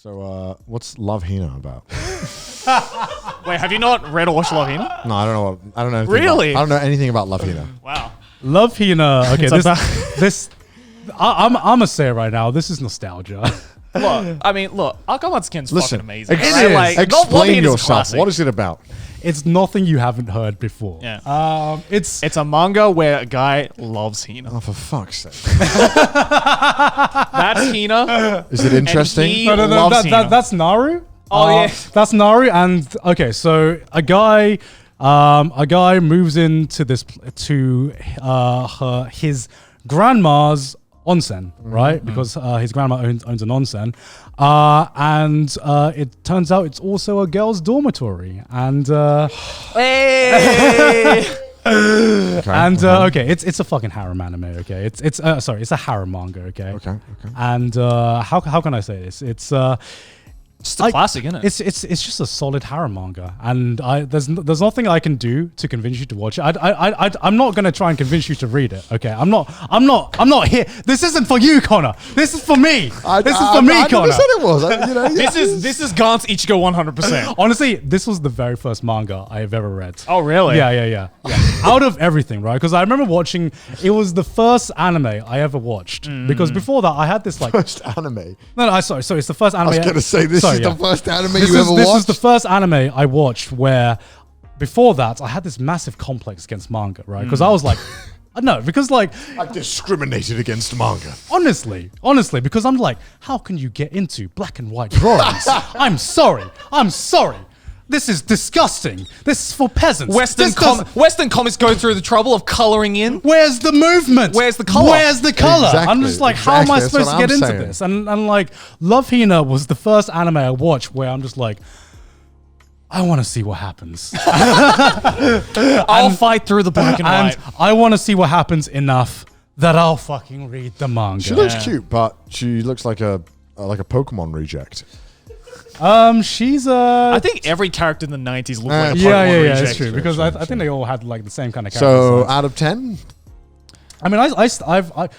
So, what's Love Hina about? Wait, have you not read or watched Love Hina? No, I don't know. I don't know. Really? I don't know anything about Love Hina. Wow. Love Hina. Okay, It's I'm gonna say it right now. This is nostalgia. Look, I mean, Akamatsukin's Listen, fucking amazing. explain yourself. What is it about? It's nothing you haven't heard before. Yeah. It's a manga where a guy loves Hina. Oh, for fuck's sake! That's Hina. Is it interesting? He loves Hina. that's Naru. Oh yeah, that's Naru. And okay, so a guy moves into his grandma's onsen, right? Because his grandma owns an onsen, and it turns out it's also a girls' dormitory, and hey. Okay, it's a fucking harem anime. Okay, it's a harem manga. Okay, okay. And how can I say this? It's It's a classic, isn't it? It's just a solid harem manga, and there's nothing I can do to convince you to watch it. I'm not gonna try and convince you to read it. Okay, I'm not here. This isn't for you, Connor. This is for me. This is for me, Connor. I said it was. This is Garnt's Ichigo 100%. Honestly, this was the very first manga I have ever read. Oh really? Yeah. Out of everything, right? Because I remember watching. It was the first anime I ever watched. Because before that, I had this like first anime. No, sorry. It's the first anime. I was gonna say this is the first anime you ever watched. This is the first anime I watched where, before that, I had this massive complex against manga, right? Because I was like, no, because like I discriminated against manga. Honestly, because I'm like, how can you get into black and white drawings? I'm sorry. This is disgusting. This is for peasants. Western comics go through the trouble of coloring in. Where's the movement? Where's the color? Exactly, I'm just like, how am I supposed to get into this? And like, Love Hina was the first anime I watched where I'm just like, I want to see what happens. I'll fight through the black and white. I want to see what happens enough that I'll fucking read the manga. She looks cute, but she looks like a Pokemon reject. She's I think every character in the 90s looked like a Pokemon yeah, reject. it's true. Because I think they all had like the same kind of character. So designs. out of 10? I mean, I've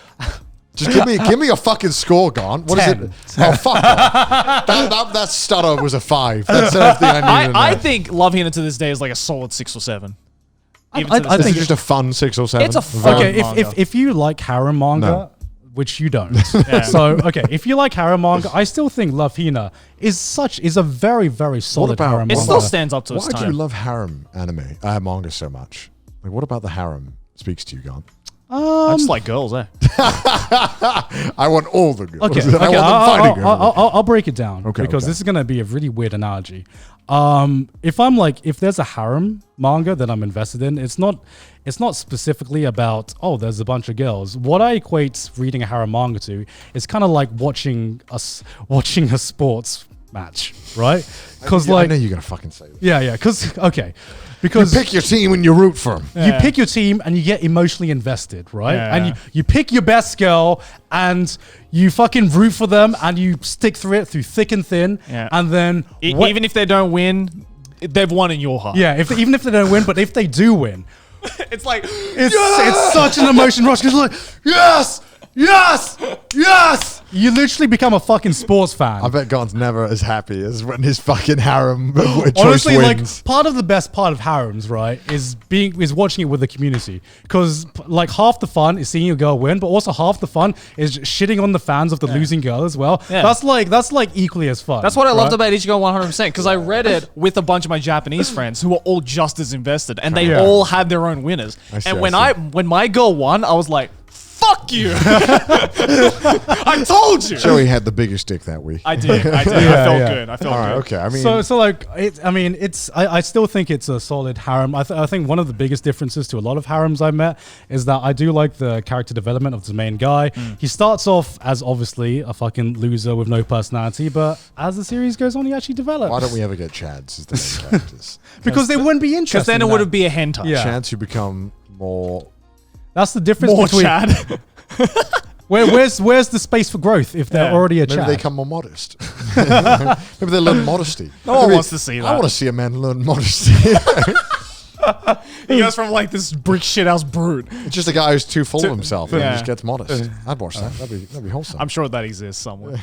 Just give me a fucking score, Garnt. What is it? Oh, fuck off. That stutter was a 5. That's everything I needed to know. I think Love Hina to this day is like a solid 6 or 7. I think it's just a fun 6 or 7. It's a fun manga. If you like harem manga, which you don't, so okay, if you like harem manga, I still think Love Hina is a very, very solid harem manga. It still stands up to its Why time. do you love harem manga so much? Like, what about the harem speaks to you, Garnt? I just like girls, eh? I want all the girls. Okay, I want them fighting. I'll break it down because this is gonna be a really weird analogy. If there's a harem manga that I'm invested in, it's not specifically about there's a bunch of girls. What I equate reading a harem manga to is kind of like watching a sports match, right? Because I know you're gonna fucking say this. Yeah. Because you pick your team and you root for them. You pick your team and you get emotionally invested, right? Yeah. And you pick your best girl and you fucking root for them and you stick through it through thick and thin. Yeah. And then even if they don't win, they've won in your heart. Yeah, even if they don't win, but if they do win, it's like it's such an emotion rush because like yes. You literally become a fucking sports fan. I bet Garnt's never as happy as when his fucking harem choice Honestly, wins. like part of the best part of harems, right, is watching it with the community. Because like half the fun is seeing a girl win, but also half the fun is shitting on the fans of the losing girl as well. Yeah. That's like equally as fun. That's what I loved about Ichigo 100% because I read it with a bunch of my Japanese friends who were all just as invested, and they all had their own winners. And when my girl won, I was like, fuck you! I told you. Joey had the biggest dick that week. I did. I felt good. I felt all right, good. Okay. I mean, so like, I still think it's a solid harem. I think one of the biggest differences to a lot of harems I met is that I do like the character development of the main guy. He starts off as obviously a fucking loser with no personality, but as the series goes on, he actually develops. Why don't we ever get Chads as the main characters? Because they wouldn't be interested. Because then it would be a hentai. Yeah. Chads who become more. That's the difference between Chad. Where's the space for growth if they're already a Maybe Chad? they become more modest. Maybe they learn modesty. No one wants to see that. I want to see a man learn modesty. He goes from like this brick shithouse brute. It's just a guy who's too full of himself and Yeah. just gets modest. I'd watch that. That'd be wholesome. I'm sure that exists somewhere.